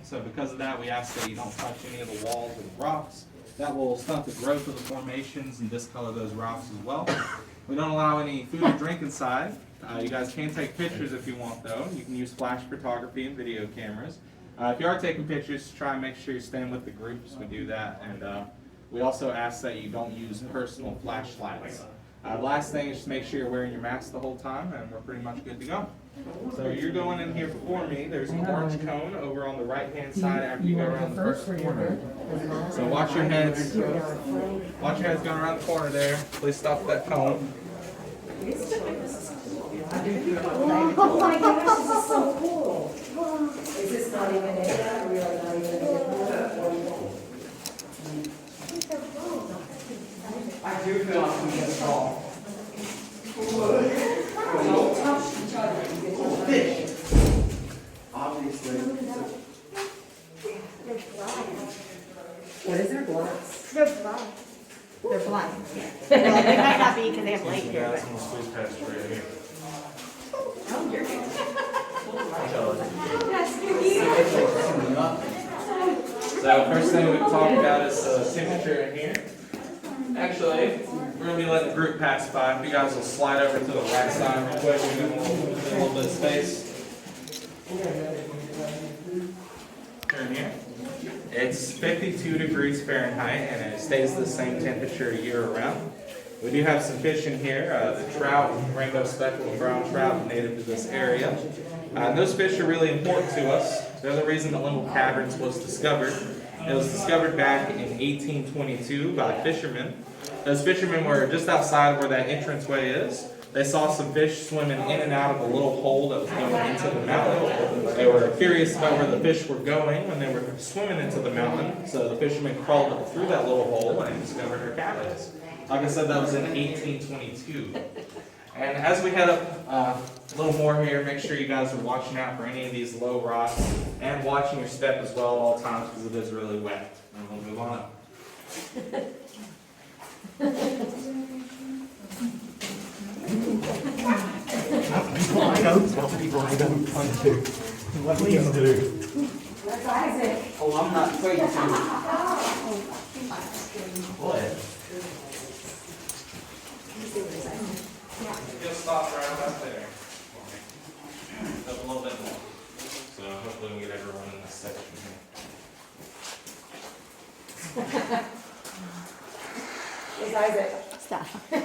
So because of that, we ask that you don't touch any of the walls or the rocks. That will stunt the growth of the formations and discolor those rocks as well. We don't allow any food or drink inside. You guys can take pictures if you want though. You can use flash photography and video cameras. If you are taking pictures, try and make sure you're staying with the groups. We do that. And we also ask that you don't use personal flashlights. The last thing is just make sure you're wearing your mask the whole time, and we're pretty much good to go. So you're going in here before me. There's an orange cone over on the right-hand side after you go around the first corner. So watch your heads. Watch your heads going around the corner there. Please stop that cone. Oh my gosh, this is so cool. Is this not even it? We are not even it. I do feel like we get strong. Don't touch each other. Fish. Obviously. What is their glass? They're blind. They're blind. Well, they might not be because they have light here. That's some sweet past right here. Oh, you're good. So first thing we can talk about is the temperature in here. Actually, we're going to be letting the group pass by. If you guys will slide over to the right side real quick, we're going to a little bit of space. Turn here. It's 52 degrees Fahrenheit and it stays the same temperature year round. We do have some fish in here, the trout, rainbow speckled and brown trout, native to this area. Those fish are really important to us. They're the reason that Linville Caverns was discovered. It was discovered back in 1822 by fishermen. Those fishermen were just outside where that entranceway is. They saw some fish swimming in and out of a little hole that was going into the mountain. They were curious about where the fish were going when they were swimming into the mountain. So the fishermen crawled up through that little hole and discovered our caverns. Like I said, that was in 1822. And as we head up a little more here, make sure you guys are watching out for any of these low rocks and watching your step as well at all times because it is really wet. And we'll move on up. People I don't want to. Please do. That's Isaac. Oh, I'm not afraid to. What? Just stop right about there. Up a little bit more. So hopefully we can get everyone in this section here. It's Isaac. Stop. I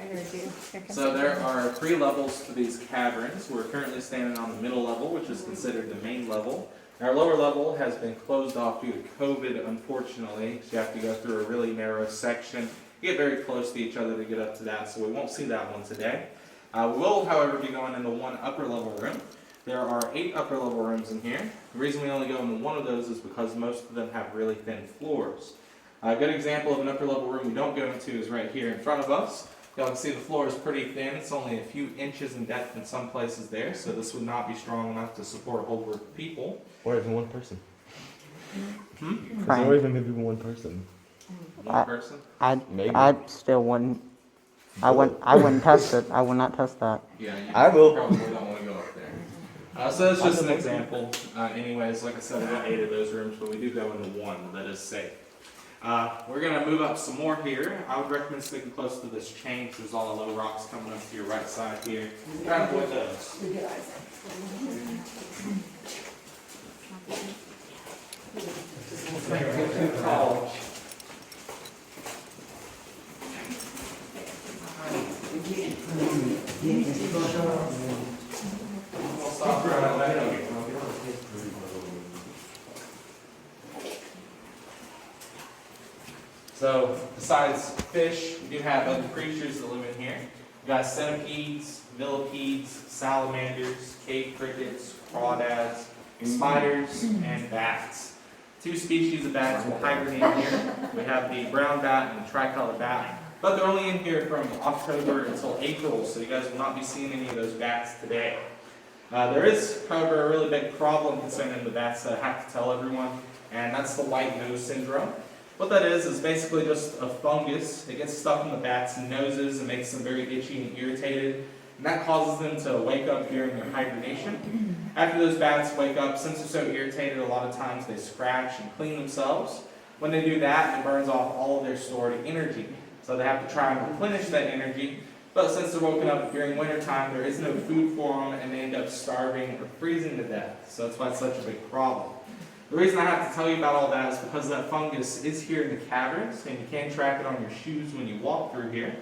heard you. Here comes So there are 3 levels to these caverns. We're currently standing on the middle level, which is considered the main level. Our lower level has been closed off due to COVID, unfortunately. So you have to go through a really narrow section. You get very close to each other to get up to that, so we won't see that one today. We will, however, be going into one upper level room. There are 8 upper level rooms in here. The reason we only go into one of those is because most of them have really thin floors. A good example of an upper level room we don't go into is right here in front of us. Y'all can see the floor is pretty thin. It's only a few inches in depth in some places there, so this would not be strong enough to support a whole group of people. Or even one person. Fine. Or even maybe one person. One person. Maybe. I'd still wouldn't. I wouldn't test it. I would not test that. Yeah, you I will. probably don't want to go up there. So that's just an example. Anyways, like I said, we got 8 of those rooms, but we do go into one that is safe. We're going to move up some more here. I would recommend sticking close to this chain because there's all the low rocks coming up to your right side here. Try to avoid those. We get Isaac. Too tall. We'll stop right there. So, besides fish, we do have other creatures that live in here. We got centipedes, millipedes, salamanders, cave crickets, crawdads, spiders, and bats. 2 species of bats will hibernate here. We have the brown bat and the tricolor bat, but they're only in here from October until April, so you guys will not be seeing any of those bats today. There is, however, a really big problem concerning the bats that I have to tell everyone, and that's the white nose syndrome. What that is basically just a fungus. It gets stuck in the bats' noses and makes them very itchy and irritated, and that causes them to wake up during their hibernation. After those bats wake up, since they're so irritated, a lot of times they scratch and clean themselves. When they do that, it burns off all of their stored energy. So they have to try and replenish that energy. But since they're woken up during winter time, there is no food for them, and they end up starving or freezing to death. So that's why it's such a big problem. The reason I have to tell you about all that is because that fungus is here in the caverns, and you can track it on your shoes when you walk through here.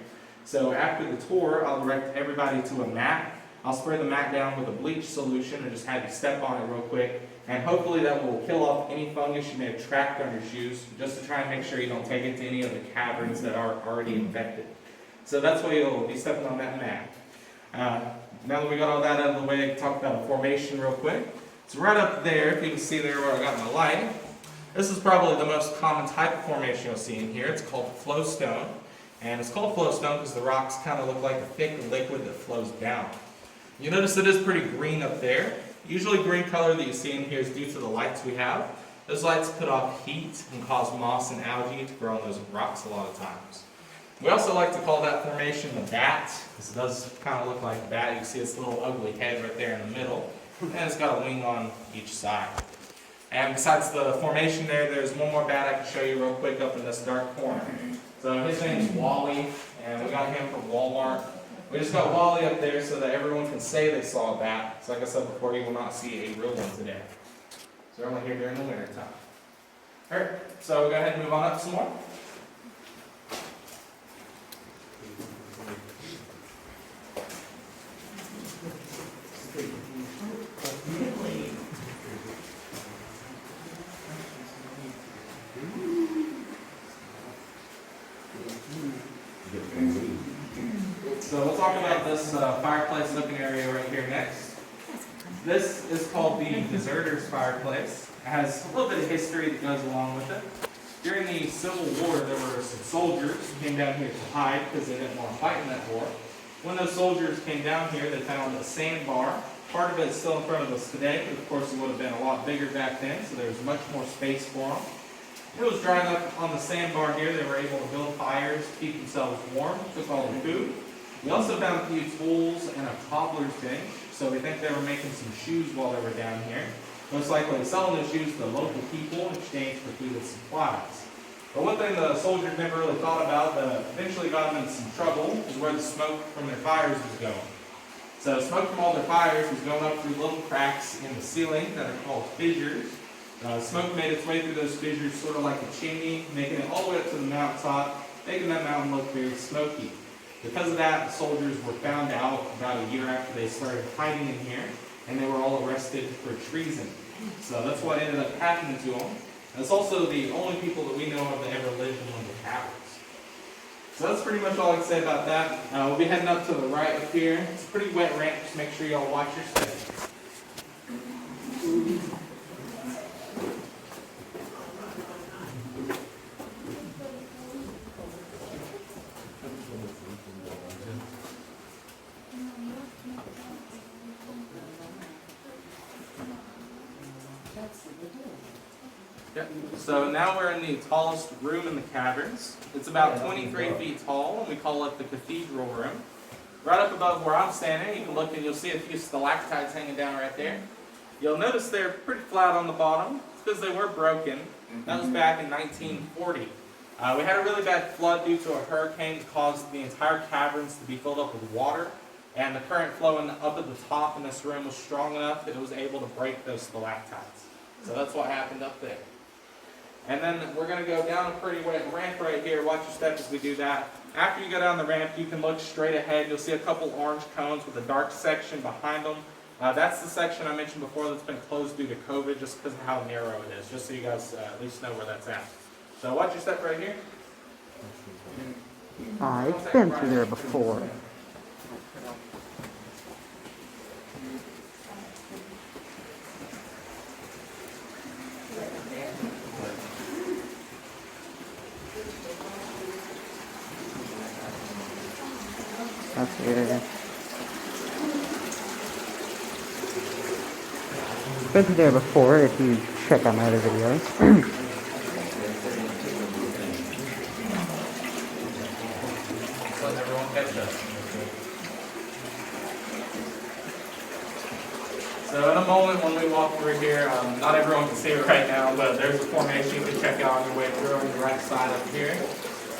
So after the tour, I'll direct everybody to a mat. I'll spray the mat down with a bleach solution and just have you step on it real quick. And hopefully that will kill off any fungus you may have tracked on your shoes, just to try and make sure you don't take it to any of the caverns that are already infected. So that's why you'll be stepping on that mat. Now that we got all that out of the way, I can talk about a formation real quick. It's right up there, if you can see there where I got my light. This is probably the most common type of formation you'll see in here. It's called flowstone. And it's called flowstone because the rocks kind of look like a thick liquid that flows down. You notice it is pretty green up there. Usually green color that you see in here is due to the lights we have. Those lights put off heat and cause moss and algae to grow on those rocks a lot of times. We also like to call that formation the bat, because it does kind of look like a bat. You can see its little ugly head right there in the middle, and it's got a wing on each side. And besides the formation there, there's one more bat I can show you real quick up in this dark corner. So his name's Wally, and we got him from Walmart. We just got Wally up there so that everyone can say they saw a bat. So like I said before, you will not see a real one today. So they're only here during the winter time. Alright, so we'll go ahead and move on up some more. So we'll talk about this fireplace looking area right here next. This is called the deserter's fireplace. It has a little bit of history that goes along with it. During the Civil War, there were some soldiers who came down here to hide because they didn't want to fight in that war. When those soldiers came down here, they found a sandbar. Part of it is still in front of us today, but of course it would have been a lot bigger back then, so there was much more space for them. It was drying up on the sandbar here. They were able to build fires, keep themselves warm, cook all their food. We also found a few tools and a cobbler's bench, so we think they were making some shoes while they were down here. Most likely selling those shoes to the local people in exchange for food and supplies. But one thing the soldiers never really thought about that eventually got them into some trouble is where the smoke from their fires was going. So smoke from all their fires was going up through little cracks in the ceiling that are called fissures. Smoke made its way through those fissures sort of like a chimney, making it all the way up to the mountaintop, making that mountain look very smoky. Because of that, the soldiers were found out about a year after they started hiding in here, and they were all arrested for treason. So that's what ended up happening to them. And it's also the only people that we know of that ever lived in one of the caverns. So that's pretty much all I can say about that. We'll be heading up to the right up here. It's a pretty wet ramp, just make sure y'all watch your step. Yep. So now we're in the tallest room in the caverns. It's about 23 feet tall, and we call it the cathedral room. Right up above where I'm standing, you can look and you'll see a few stalactites hanging down right there. You'll notice they're pretty flat on the bottom. It's because they were broken. That was back in 1940. We had a really bad flood due to a hurricane that caused the entire caverns to be filled up with water. And the current flowing up at the top in this room was strong enough that it was able to break those stalactites. So that's what happened up there. And then we're going to go down a pretty wet ramp right here. Watch your step as we do that. After you go down the ramp, you can look straight ahead. You'll see a couple orange cones with a dark section behind them. That's the section I mentioned before that's been closed due to COVID just because of how narrow it is, just so you guys at least know where that's at. So watch your step right here. It's been through there before. That's weird. Been through there before if you check out my other videos. Let everyone catch up. So in a moment when we walk through here, not everyone can see it right now, but there's a formation you can check out on your way through on the right side up here.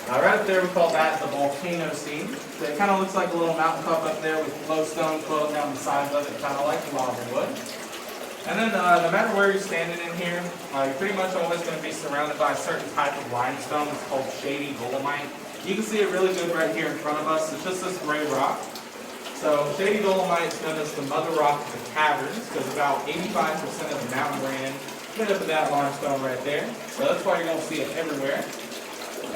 Right up there we call that the volcano scene. So it kind of looks like a little mountaintop up there with glowstone floating down the sides of it, kind of like lava would. And then no matter where you're standing in here, you're pretty much always going to be surrounded by a certain type of limestone. It's called shady dolomite. You can see it really good right here in front of us. It's just this gray rock. So shady dolomite is known as the mother rock of the caverns because about 85% of the mountain range is made up of that limestone right there. So that's why you're going to see it everywhere.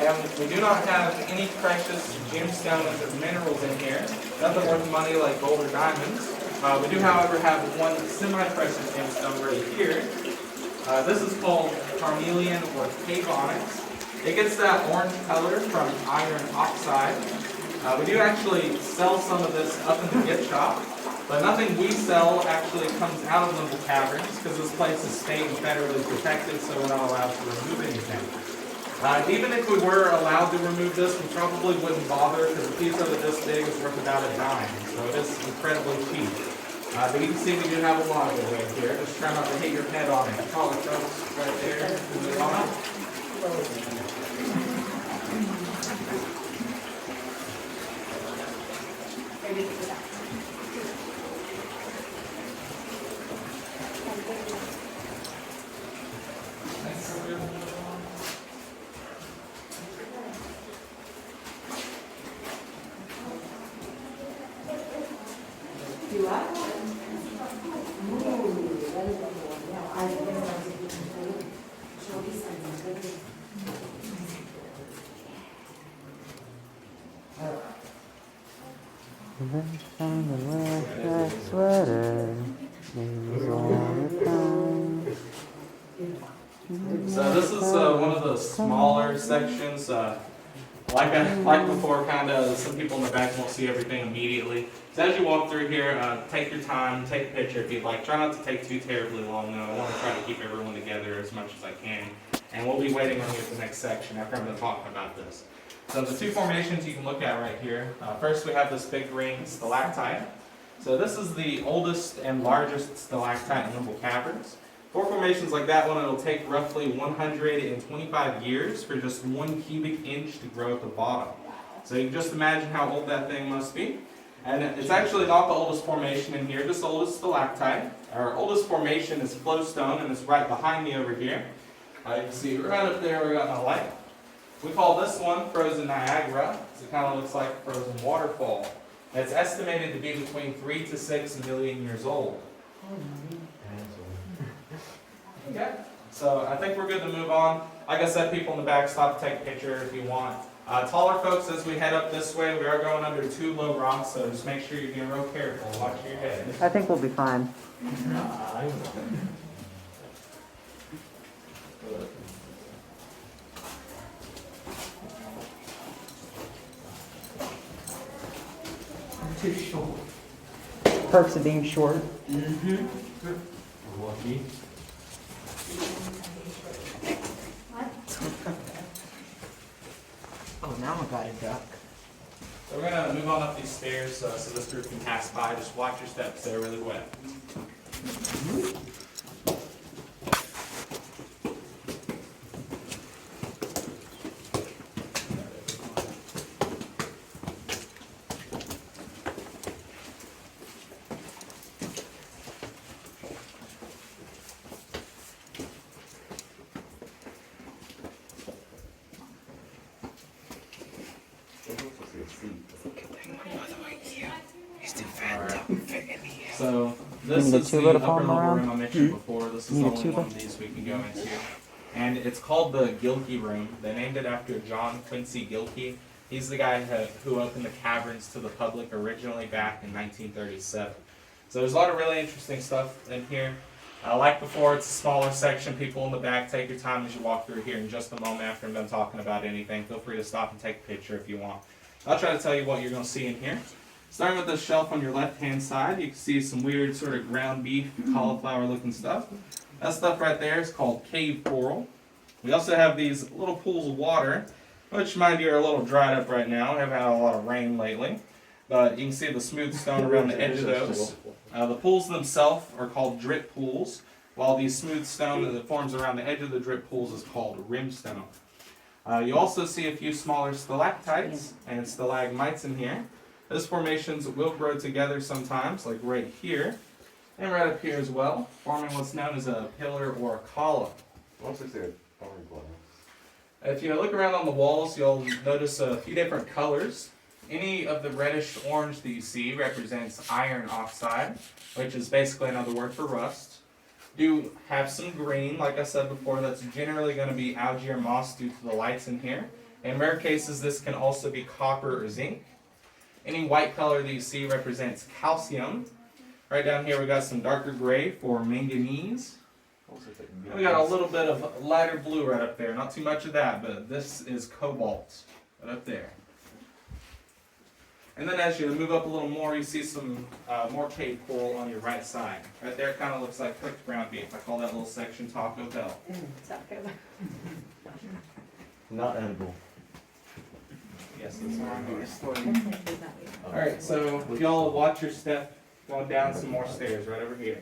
And we do not have any precious gemstones or minerals in here. Nothing worth money like gold or diamonds. We do, however, have one semi-precious gemstone right here. This is called carnelian or cave onyx. It gets that orange color from iron oxide. We do actually sell some of this up in the gift shop, but nothing we sell actually comes out of Linville Caverns because this place is state and federally protected, so we're not allowed to remove anything. Even if we were allowed to remove this, we probably wouldn't bother because a piece of it this big is worth about a dime, so it is incredibly cheap. But you can see we do have a lot of it right here. Just try not to hit your head on it. Taller folks right there. Move on up. Do I? Ooh, that is a good one. Yeah, I think that's a good one. Show me something. So this is one of the smaller sections. Like before, kind of, some people in the back won't see everything immediately. So as you walk through here, take your time, take a picture if you'd like. Try not to take too terribly long, though. I want to try to keep everyone together as much as I can. And we'll be waiting on you at the next section after I'm done talking about this. So the two formations you can look at right here. First we have this big green stalactite. So this is the oldest and largest stalactite in Linville Caverns. For formations like that one, it'll take roughly 125 years for just 1 cubic inch to grow at the bottom. So you can just imagine how old that thing must be. And it's actually not the oldest formation in here, just the oldest stalactite. Our oldest formation is flowstone, and it's right behind me over here. You can see right up there we got my light. We call this one Frozen Niagara, because it kind of looks like a frozen waterfall. And it's estimated to be between 3 to 6 million years old. Okay, so I think we're good to move on. Like I said, people in the back, stop to take a picture if you want. Taller folks, as we head up this way, we are going under 2 low rocks, so just make sure you're being real careful. Watch your head. I think we'll be fine. I'm too short. Perks of being short. Lucky. Oh, now I got a duck. So we're going to move on up these stairs so this group can pass by. Just watch your steps, they're really wet. So this is the upper level room I mentioned before. This is the only one of these we can go into. And it's called the Gilkey Room. They named it after John Quincy Gilkey. He's the guy who opened the caverns to the public originally back in 1937. So there's a lot of really interesting stuff in here. Like before, it's a smaller section. People in the back, take your time as you walk through here. In just a moment after I'm done talking about anything, feel free to stop and take a picture if you want. I'll try to tell you what you're going to see in here. Starting with the shelf on your left-hand side, you can see some weird sort of ground beef, cauliflower-looking stuff. That stuff right there is called cave coral. We also have these little pools of water, which, mind you, are a little dried up right now. We haven't had a lot of rain lately. But you can see the smooth stone around the edge of those. The pools themselves are called drip pools, while the smooth stone that forms around the edge of the drip pools is called rimstone. You also see a few smaller stalactites and stalagmites in here. Those formations will grow together sometimes, like right here, and right up here as well, forming what's known as a pillar or a column. If you look around on the walls, you'll notice a few different colors. Any of the reddish orange that you see represents iron oxide, which is basically another word for rust. Do have some green, like I said before, that's generally going to be algae or moss due to the lights in here. In rare cases, this can also be copper or zinc. Any white color that you see represents calcium. Right down here we got some darker gray for manganese. And we got a little bit of lighter blue right up there. Not too much of that, but this is cobalt right up there. And then as you move up a little more, you see some more cave coral on your right side. Right there, it kind of looks like cooked ground beef. I call that little section Taco Bell. Not edible. Yes, that's where I'm going. Alright, so if y'all watch your step, going down some more stairs right over here.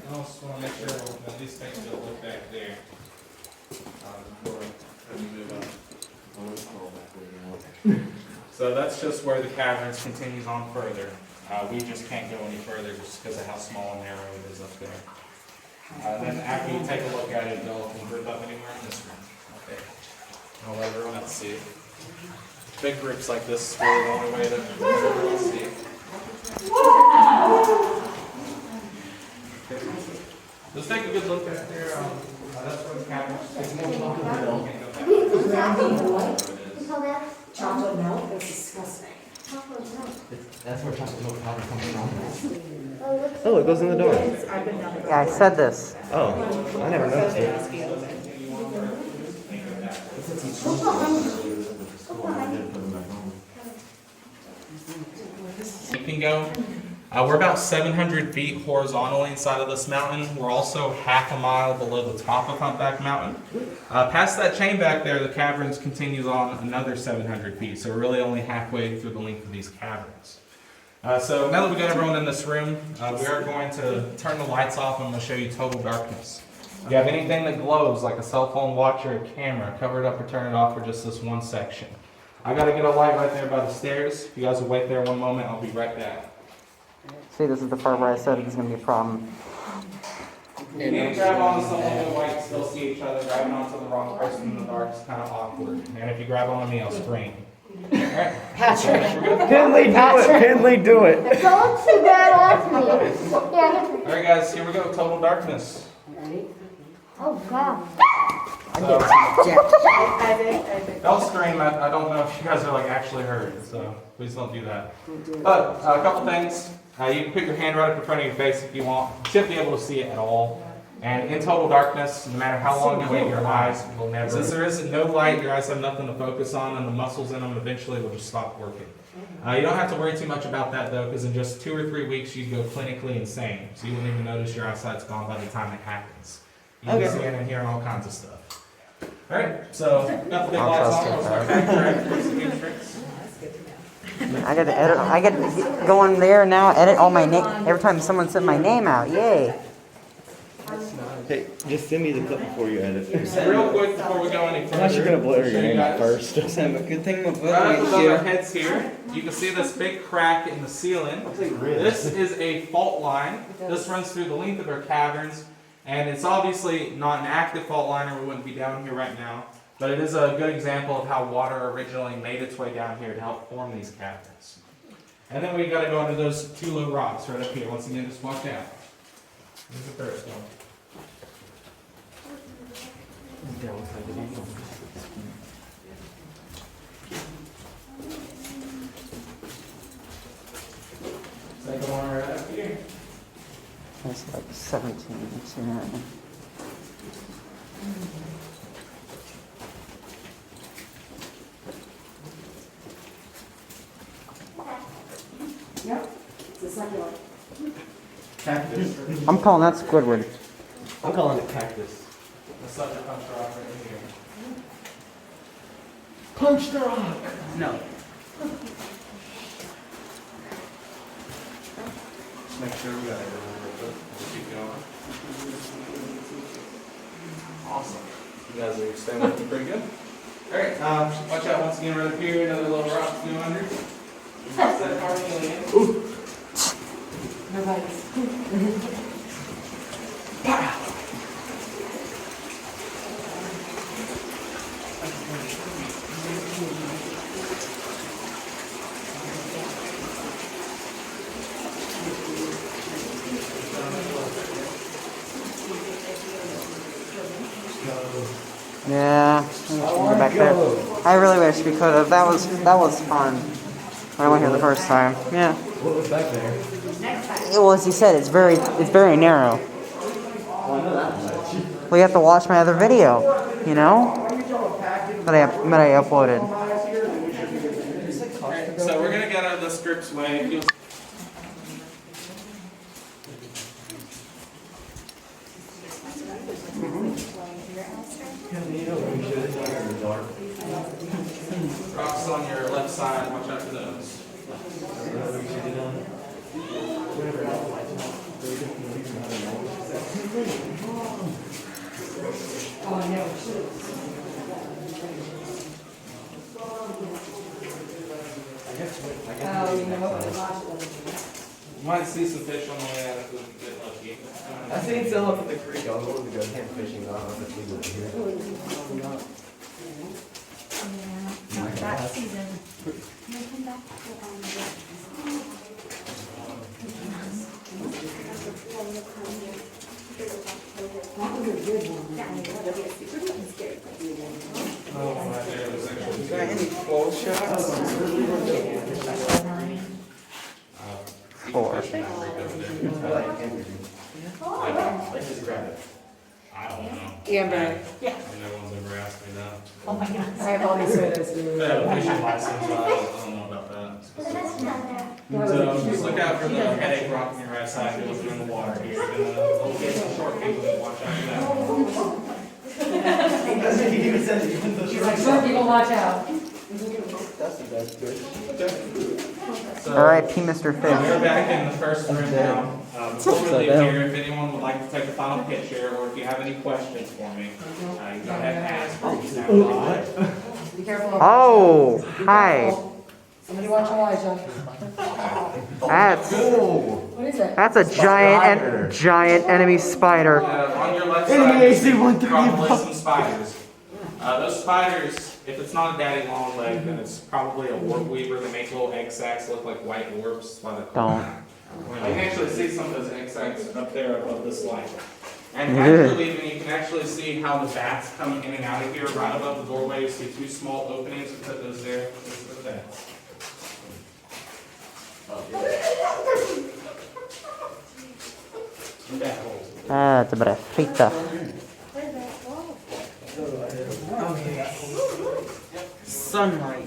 I also want to make sure we'll at least take a look back there before we move on. So that's just where the caverns continues on further. We just can't go any further just because of how small and narrow it is up there. Then after you take a look at it, y'all can group up anywhere in this room. Okay. I'll let everyone else see it. Big groups like this is really the only way to let everyone see it. Let's take a good look at there. That's where the caverns. It's more Chocolate milk, it's disgusting. That's where chocolate milk powder comes from. Oh, it goes in the door. Yeah, I said this. Oh, I never noticed it. You can go. We're about 700 feet horizontally inside of this mountain. We're also half a mile below the top of Humpback Mountain. Past that chain back there, the caverns continues on another 700 feet. So we're really only halfway through the length of these caverns. So now that we got everyone in this room, we are going to turn the lights off and I'm going to show you total darkness. If you have anything that glows, like a cell phone watch or a camera, cover it up or turn it off for just this one section. I got to get a light right there by the stairs. If you guys will wait there one moment, I'll be right back. See, this is the part where I said it's going to be a problem. You need to grab onto someone who might still see each other. Grabbing onto the wrong person in the dark is kind of awkward. And if you grab onto me, I'll scream. Alright. Patrick. Kinley, do it! Kinley, do it! Don't see that off me. Yeah. Alright guys, here we go. Total darkness. Oh, God. So, I think. don't scream. I don't know if you guys are like actually heard, so please don't do that. But a couple things. You can put your hand right up in front of your face if you want. You should be able to see it at all. And in total darkness, no matter how long you wait, your eyes will never. Since there is no light, your eyes have nothing to focus on, and the muscles in them eventually will just stop working. You don't have to worry too much about that though, because in just 2 or 3 weeks you'd go clinically insane. So you wouldn't even notice your eyesight's gone by the time it happens. You can be seeing and hearing all kinds of stuff. Alright, so got the big lights on. We'll start back there for some new tricks. I got to edit. I got to go in there now, edit all my name. Every time someone said my name out, yay. Hey, just send me the clip before you edit. Real quick before we go any further. Unless you're gonna blur your name out first. Good thing my Right brother above our heads here, you can see this big crack in the ceiling. This is a fault line. This runs through the length of our caverns, and it's obviously not an active fault line or we wouldn't be down here right now, but it is a good example of how water originally made its way down here to help form these caverns. And then we got to go into those 2 low rocks right up here. Once again, just watch out. Here's the first one. Second one right up here. That's like 17. Yeah. Yep, it's a succulent. Cactus. I'm calling that Squidward. I'm calling it cactus. The sucker punch rock right here. Punch the rock. No. Just make sure we got it. We'll keep going. Awesome. You guys are staying with me pretty good. All right. Watch out once again right up here. Another little rock to go under. Set harmony in. Yeah, go back there. I really wish we could have. That was fun. When I went here the first time. Yeah. What was back there? Well, as you said, it's very narrow. Well, I know that much. Well, you have to watch my other video, you know, that I uploaded. So we're gonna get out of the script's way. You'll Rocks on your left side, watch out for those. You might see some fish on the way out if we get lucky. I seen some up at the creek. I was going to go camp fishing. I don't know if it's legal here. Not that season. Oh, right there, there's actually Is there any close shots? Four. I like camp fishing. Let's just grab it. I don't know. Amber. Yeah. No one's ever asked me that. Oh my God. I have all these photos. They have a fishing license, so I don't know about that. So just look out for the headache rock on your right side. You're looking in the water here. You're gonna little bit short people, watch out for that. That's what he even said. Even though She's like, some people watch out. that's good. R.I.P. Mr. We're Fish. back in the first room now. Before we leave here, if anyone would like to take a final picture, or if you have any questions for me, you go ahead and ask. Be careful. Oh, hi. Somebody watch Elijah. That's What is it? a giant enemy spider. On your left Enemy side, AC-130. probably some spiders. Those spiders, if it's not a daddy long leg, then it's probably a warp weaver. They make little egg sacs look like white warps. That's why they're called. Don't. You can actually see some of those egg sacs up there above this light. And as you're leaving, you can actually see how the bats come in and out of here. Right above the doorway, you see two small openings. We put those there. Those are the bats. Bat holes. That's a bit of frita. Sunlight.